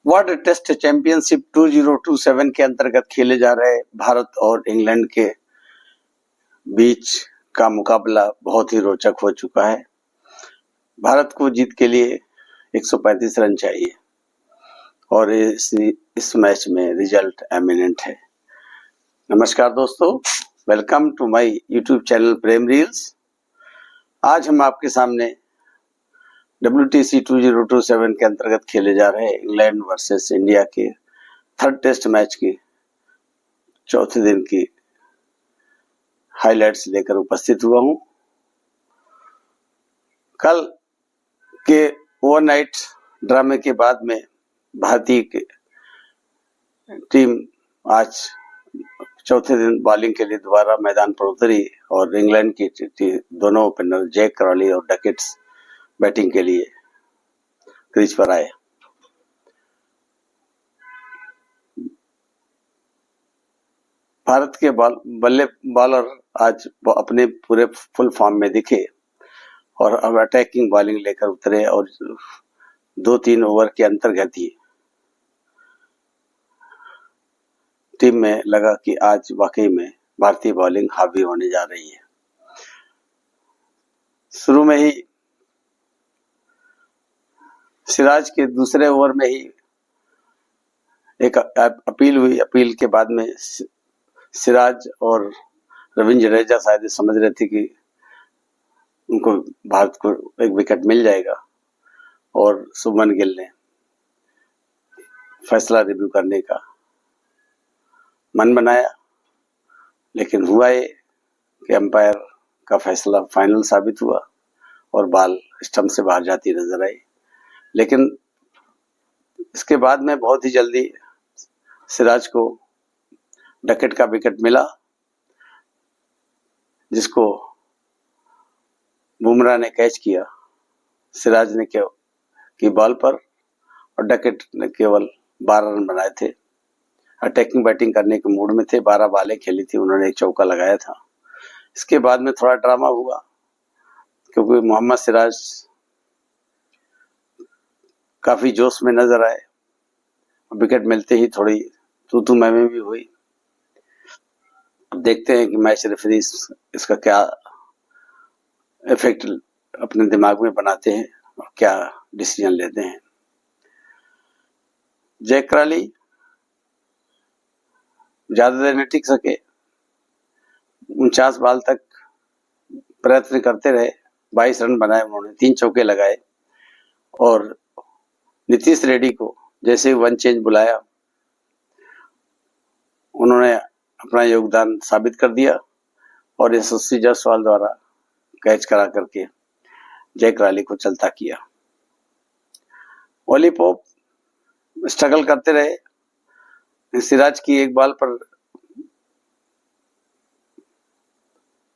World test championship 2027 के अंतर्गत खेले जा रहे भारत और इंग्लैंड के बीच का मुकाबला बहुत ही रोचक हो चुका है। भारत को जीत के लिए 135 रन चाहिए और इस मैच में रिजल्ट एमिनेंट है। नमस्कार दोस्तों, welcome to my YouTube channel Prem Reels. आज हम आपके सामने WTC 2027 के अंतर्गत खेले जा रहे इंग्लैंड वर्सेस इंडिया के थर्ड टेस्ट मैच की चौथे दिन की हाइलाइट्स लेकर उपस्थित हुआ हूं। कल के ओवरनाइट ड्रामे के बाद में भारतीय टीम आज चौथे दिन बॉलिंग के लिए दोबारा मैदान पर उतरी और इंग्लैंड की दोनों ओपनर जैक क्रॉली और डकेट्स बैटिंग के लिए क्रीज पर आए। भारत के बॉलर आज अपने पूरे फुल फॉर्म में दिखे और अब अटैकिंग बॉलिंग लेकर उतरे और 2-3 ओवर के अंतर्गत ही टीम में लगा कि आज वाकई में भारतीय बॉलिंग हावी होने जा रही है। शुरू में ही सिराज के दूसरे ओवर में ही एक अपील हुई। अपील के बाद में सिराज और रविंद्र जडेजा शायद समझ रहे थे कि उनको भारत को एक विकेट मिल जाएगा और शुभमन गिल ने फैसला रिव्यू करने का मन बनाया, लेकिन हुआ ये कि अंपायर का फैसला फाइनल साबित हुआ और बॉल स्टंप से बाहर जाती नजर आई। लेकिन इसके बाद में बहुत ही जल्दी सिराज को डकेट का विकेट मिला, जिसको बुमराह ने कैच किया सिराज ने की बॉल पर और डकेट ने केवल 12 रन बनाए थे। अटैकिंग बैटिंग करने के मूड में थे, 12 बॉलें खेली थी, उन्होंने एक चौका लगाया था। इसके बाद में थोड़ा ड्रामा हुआ क्योंकि मोहम्मद सिराज काफी जोश में नजर आए। विकेट मिलते ही थोड़ी तू मैं भी हुई। अब देखते हैं कि मैच रेफरी इसका क्या इफेक्ट अपने दिमाग में बनाते हैं और क्या डिसीजन लेते हैं। जैक क्रॉली ज्यादा देर नहीं टिक सके, 49 बॉल तक प्रयत्न करते रहे, 22 रन बनाए उन्होंने, 3 चौके लगाए और नीतीश रेड्डी को जैसे ही वन चेंज बुलाया उन्होंने अपना योगदान साबित कर दिया और यशस्वी जायसवाल द्वारा कैच करा करके जैक क्रॉली को चलता किया। ओली पोप स्ट्रगल करते रहे। सिराज की एक बॉल पर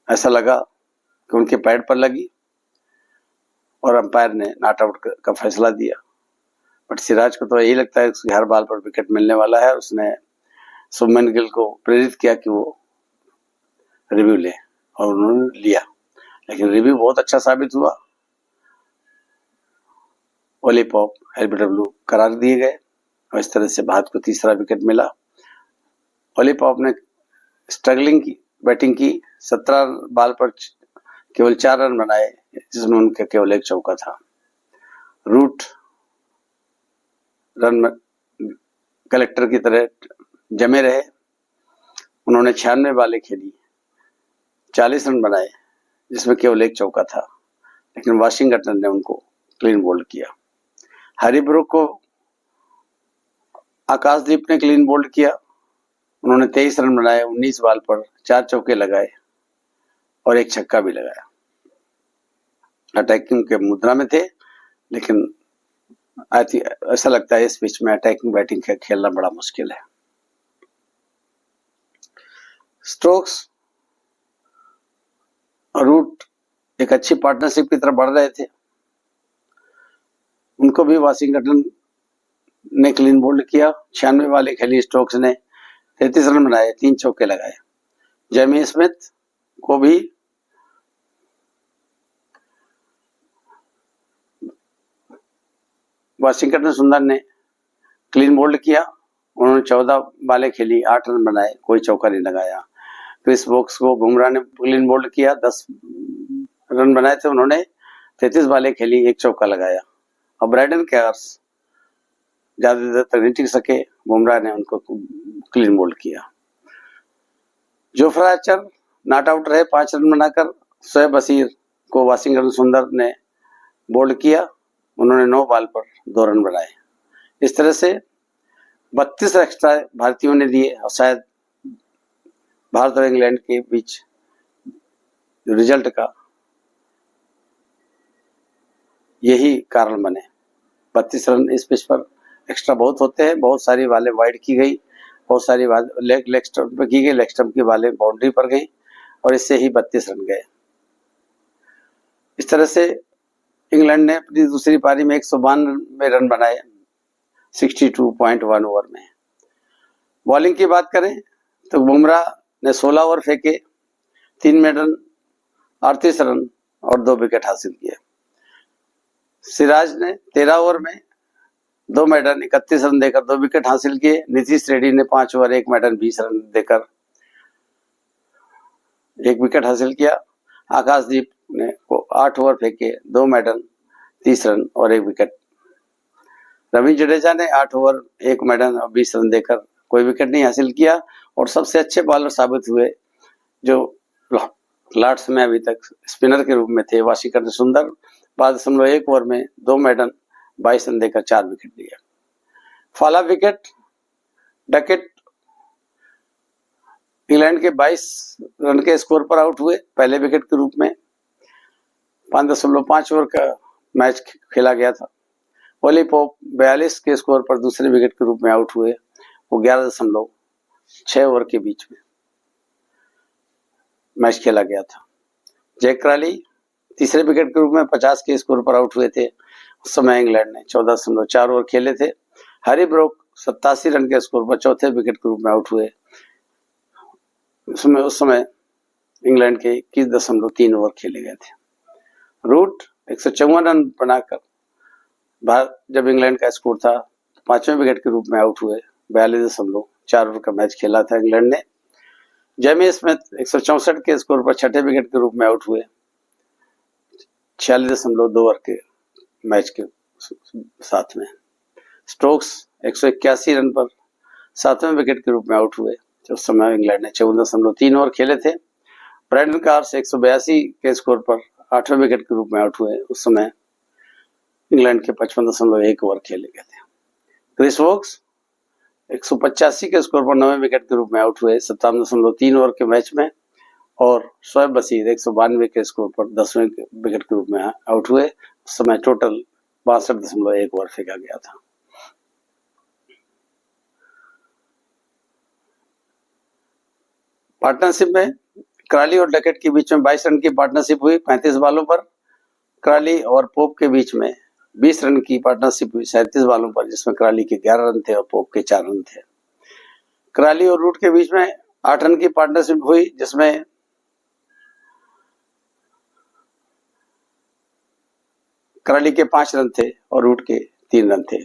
ऐसा लगा कि उनके पैड पर लगी और अंपायर ने नॉट आउट का फैसला दिया। बट सिराज को तो यही लगता है कि हर बॉल पर विकेट मिलने वाला है। उसने शुभमन गिल को प्रेरित किया कि वो रिव्यू ले और उन्होंने लिया, लेकिन रिव्यू बहुत अच्छा साबित हुआ। ओली पॉप LBW करार दिए गए और इस तरह से भारत को तीसरा विकेट मिला। ओली पॉप ने स्ट्रगलिंग की बैटिंग की, 17 बॉल पर केवल 4 रन बनाए, जिसमें उनका केवल एक चौका था। रूट रन कलेक्टर की तरह जमे रहे। उन्होंने 96 बॉलें खेली, 40 रन बनाए, जिसमें केवल एक चौका था, लेकिन वाशिंगटन ने उनको क्लीन बोल्ड किया। हैरी ब्रूक को आकाशदीप ने क्लीन बोल्ड किया। उन्होंने 23 रन बनाए, 19 बॉल पर 4 चौके लगाए और एक छक्का भी लगाया। अटैकिंग के मुद्रा में थे, लेकिन ऐसा लगता है इस पिच में अटैकिंग बैटिंग खेलना बड़ा मुश्किल है। स्टोक्स और रूट एक अच्छी पार्टनरशिप की तरफ बढ़ रहे थे। उनको भी वाशिंगटन ने क्लीन बोल्ड किया। 96 वाले खेली स्टोक्स ने, 33 रन बनाए, 3 चौके लगाए। जेमी स्मिथ को भी वाशिंगटन सुंदर ने क्लीन बोल्ड किया। उन्होंने 14 बालें खेली, 8 रन बनाए, कोई चौका नहीं लगाया। क्रिस वोक्स को बुमराह ने क्लीन बोल्ड किया, 10 रन बनाए थे उन्होंने, 33 बालें खेली, 1 चौका लगाया। और ब्राइडन कार्स ज्यादा देर तक नहीं टिक सके, बुमराह ने उनको क्लीन बोल्ड किया। जोफ्रा आर्चर नॉट आउट रहे 5 रन बनाकर। शोएब बशीर को वाशिंगटन सुंदर ने बोल्ड किया, उन्होंने 9 बॉल पर 2 रन बनाए। इस तरह से 32 एक्स्ट्रा भारतीयों ने दिए और शायद भारत और इंग्लैंड के बीच रिजल्ट का यही कारण बने। 32 रन इस पिच पर एक्स्ट्रा बहुत होते हैं। बहुत सारी बालें वाइड की गई, बहुत सारी लेग स्टंप पर की गई, लेग स्टंप की बालें बाउंड्री पर गई और इससे ही 32 रन गए। इस तरह से इंग्लैंड ने अपनी दूसरी पारी में 192 रन बनाए 62.1 ओवर में। बॉलिंग की बात करें तो बुमराह ने 16 ओवर फेंके, 3 मेडन, 38 रन और 2 विकेट हासिल किए। सिराज ने 13 ओवर में 2 मेडन, 31 रन देकर 2 विकेट हासिल किए। नीतीश रेड्डी ने 5 ओवर 1 मेडन, 20 रन देकर 1 विकेट हासिल किया। आकाशदीप ने 8 ओवर फेंके, 2 मेडन, 30 रन और 1 विकेट। रवि जडेजा ने 8 ओवर 1 मेडन और 20 रन देकर कोई विकेट नहीं हासिल किया और सबसे अच्छे बॉलर साबित हुए जो लॉर्ड्स में अभी तक स्पिनर के रूप में थे, वाशिंगटन सुंदर। 5.1 ओवर में 2 मेडन, 22 रन देकर 4 विकेट लिए। फॉलो विकेट डकेट इंग्लैंड के 22 रन के स्कोर पर आउट हुए पहले विकेट के रूप में। 5.5 ओवर का मैच खेला गया था। ओली पोप 42 के स्कोर पर दूसरे विकेट के रूप में आउट हुए, वो 11.6 ओवर के बीच में मैच खेला गया था। जैक क्राली तीसरे विकेट के रूप में 50 के स्कोर पर आउट हुए थे। उस समय इंग्लैंड ने 14.4 ओवर खेले थे। हैरी ब्रोक 87 रन के स्कोर पर चौथे विकेट के रूप में आउट हुए। उस समय इंग्लैंड के 21.3 ओवर खेले गए थे। रूट 154 रन बनाकर भारत जब इंग्लैंड का स्कोर था 5वें विकेट के रूप में आउट हुए। 42.4 ओवर का मैच खेला था इंग्लैंड ने। जेमी स्मिथ 164 के स्कोर पर छठे विकेट के रूप में आउट हुए 46.2 ओवर के मैच के साथ में। स्टोक्स 181 रन पर 7वें विकेट के रूप में आउट हुए। उस समय इंग्लैंड ने 14.3 ओवर खेले थे। ब्राइडन कार्स 182 के स्कोर पर 8वें विकेट के रूप में आउट हुए। उस समय इंग्लैंड के 55.1 ओवर खेले गए थे। क्रिस वोक्स 185 के स्कोर पर 9वें विकेट के रूप में आउट हुए 57.3 ओवर के मैच में। और शोएब बशीर 192 के स्कोर पर 10वें विकेट के रूप में आउट हुए। उस समय टोटल 62.1 ओवर फेंका गया था। पार्टनरशिप में क्राली और डकेट के बीच में 22 रन की पार्टनरशिप हुई 35 बालों पर। क्राली और पोप के बीच में 20 रन की पार्टनरशिप हुई 37 बालों पर, जिसमें क्राली के 11 रन थे और पोप के 4 रन थे। क्राली और रूट के बीच में 8 रन की पार्टनरशिप हुई, जिसमें क्राली के 5 रन थे और रूट के 3 रन थे।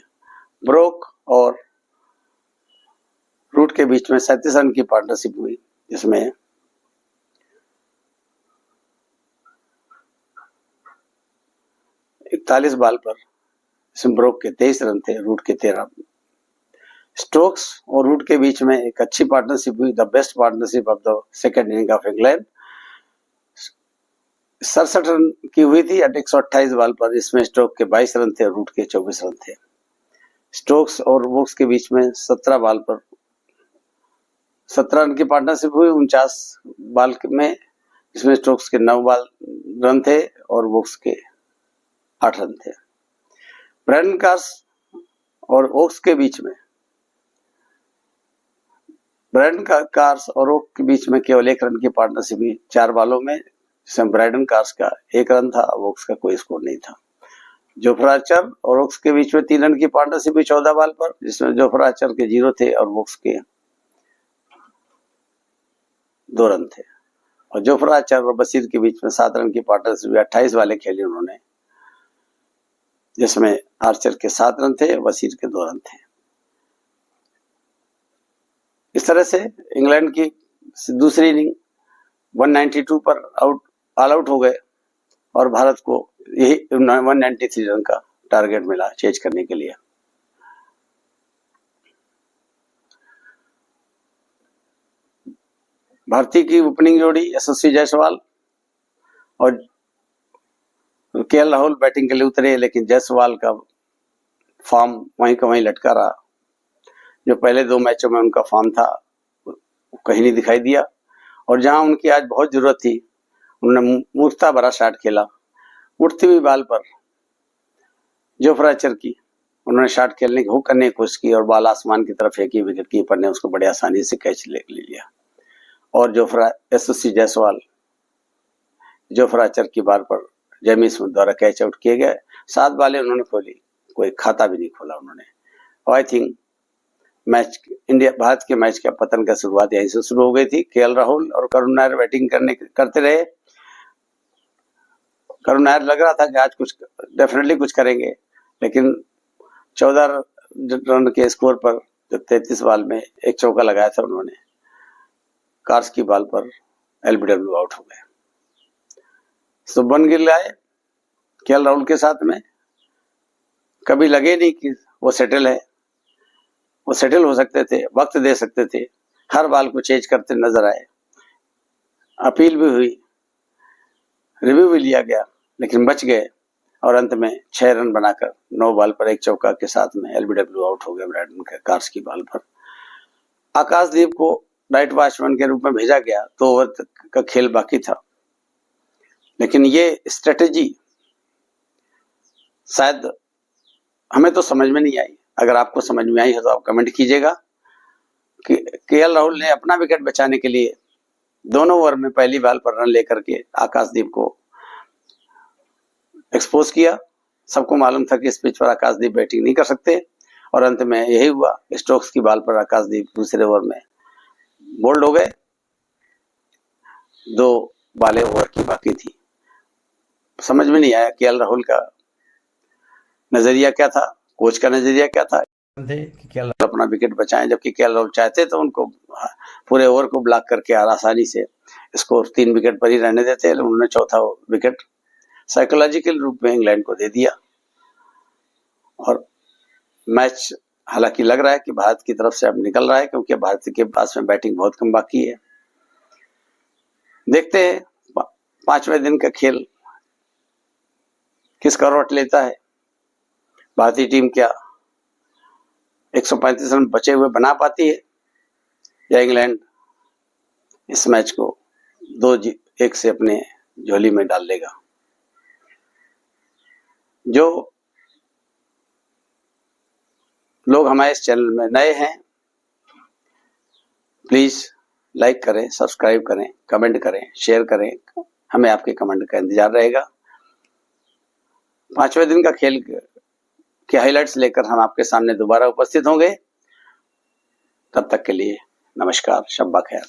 ब्रोक और रूट के बीच में 37 रन की पार्टनरशिप हुई, जिसमें इकतालीस बाल पर ब्रोक के 23 रन थे, रूट के 13। स्टोक्स और रूट के बीच में एक अच्छी पार्टनरशिप हुई, the best partnership of the second inning of England. 67 run की हुई थी 128 बाल पर। इसमें स्टोक्स के 22 रन थे और रूट के 24 रन थे। स्टोक्स और वोक्स के बीच में 17 बाल पर 17 रन की पार्टनरशिप हुई 49 बाल में, जिसमें स्टोक्स के 9 रन थे और वोक्स के 8 रन थे। ब्राइडन कार्स और ओक्स के बीच में के बीच में केवल 1 रन की पार्टनरशिप हुई 4 बालों में, जिसमें ब्राइडन कार्स का 1 रन था, वोक्स का कोई स्कोर नहीं था। जोफ्रा आर्चर और ओक्स के बीच में 3 रन की पार्टनरशिप हुई 14 बाल पर, जिसमें जोफ्रा आर्चर के 0 थे और वोक्स के 2 रन थे। और जोफ्रा आर्चर और बशीर के बीच में 7 रन की पार्टनरशिप हुई 28 बालें खेली उन्होंने, जिसमें आर्चर के 7 रन थे, बशीर के 2 रन थे। इस तरह से इंग्लैंड की दूसरी इनिंग 192 पर ऑल आउट हो गए और भारत को यही 193 रन का टारगेट मिला चेज करने के लिए। भारतीय की ओपनिंग जोड़ी यशस्वी जायसवाल और केएल राहुल बैटिंग के लिए उतरे, लेकिन जायसवाल का फॉर्म वहीं का वहीं लटका रहा। जो पहले 2 मैचों में उनका फॉर्म था कहीं नहीं दिखाई दिया, और जहां उनकी आज बहुत जरूरत थी उन्होंने मूर्खता भरा शॉट खेला। उठती हुई बॉल पर जोफ्रा आर्चर की उन्होंने शॉट खेलने की हुक करने की कोशिश की और बॉल आसमान की तरफ फेंकी। विकेट कीपर ने उसको बड़े आसानी से कैच ले लिया और यशस्वी जायसवाल जोफ्रा आर्चर की बॉल पर जेमी स्मिथ द्वारा कैच आउट किए गए। 7 बॉलें उन्होंने खोली, कोई खाता भी नहीं खोला उन्होंने। आई थिंक भारत के मैच का पतन का शुरुआत यहीं से शुरू हो गई थी। केएल राहुल और करुण नायर बैटिंग करते रहे। करुण नायर लग रहा था कि आज कुछ डेफिनेटली कुछ करेंगे, लेकिन 14 रन के स्कोर पर जो 33 बॉल में एक चौका लगाया था उन्होंने, कार्स की बॉल पर एलबीडब्ल्यू आउट हो गए। शुभमन गिल आए केएल राहुल के साथ में, कभी लगे नहीं कि वो सेटल है। वो सेटल हो सकते थे, वक्त दे सकते थे, हर बॉल को चेज करते नजर आए। अपील भी हुई, रिव्यू भी लिया गया, लेकिन बच गए और अंत में 6 रन बनाकर 9 बॉल पर एक चौका के साथ में एलबीडब्ल्यू आउट हो गए ब्रैडमन के कार्स की बॉल पर। आकाशदीप को नाइट वॉचमैन के रूप में भेजा गया, 2 ओवर का खेल बाकी था, लेकिन ये स्ट्रेटेजी शायद हमें तो समझ में नहीं आई। अगर आपको समझ में आई है तो आप कमेंट कीजिएगा कि केएल राहुल ने अपना विकेट बचाने के लिए दोनों ओवर में पहली बॉल पर रन लेकर के आकाशदीप को एक्सपोज किया। सबको मालूम था कि इस पिच पर आकाशदीप बैटिंग नहीं कर सकते, और अंत में यही हुआ। स्टोक्स की बॉल पर आकाशदीप दूसरे ओवर में बोल्ड हो गए। 2 बॉलें ओवर की बाकी थी। समझ में नहीं आया केएल राहुल का नजरिया क्या था, कोच का नजरिया क्या था कि केएल राहुल अपना विकेट बचाएं, जबकि केएल राहुल चाहते तो उनको पूरे ओवर को ब्लॉक करके आसानी से स्कोर 3 विकेट पर ही रहने देते, लेकिन उन्होंने चौथा विकेट साइकोलॉजिकल रूप में इंग्लैंड को दे दिया। और मैच हालांकि लग रहा है कि भारत की तरफ से अब निकल रहा है, क्योंकि भारत के पास में बैटिंग बहुत कम बाकी है। देखते हैं 5वें दिन का खेल किस करवट लेता है। भारतीय टीम क्या 135 रन बचे हुए बना पाती है, या इंग्लैंड इस मैच को 2-1 से अपने झोली में डाल लेगा। जो लोग हमारे इस चैनल में नए हैं, प्लीज लाइक करें, सब्सक्राइब करें, कमेंट करें, शेयर करें। हमें आपके कमेंट का इंतजार रहेगा। 5वें दिन का खेल के हाइलाइट्स लेकर हम आपके सामने दोबारा उपस्थित होंगे। तब तक के लिए नमस्कार, शब्बा खैर।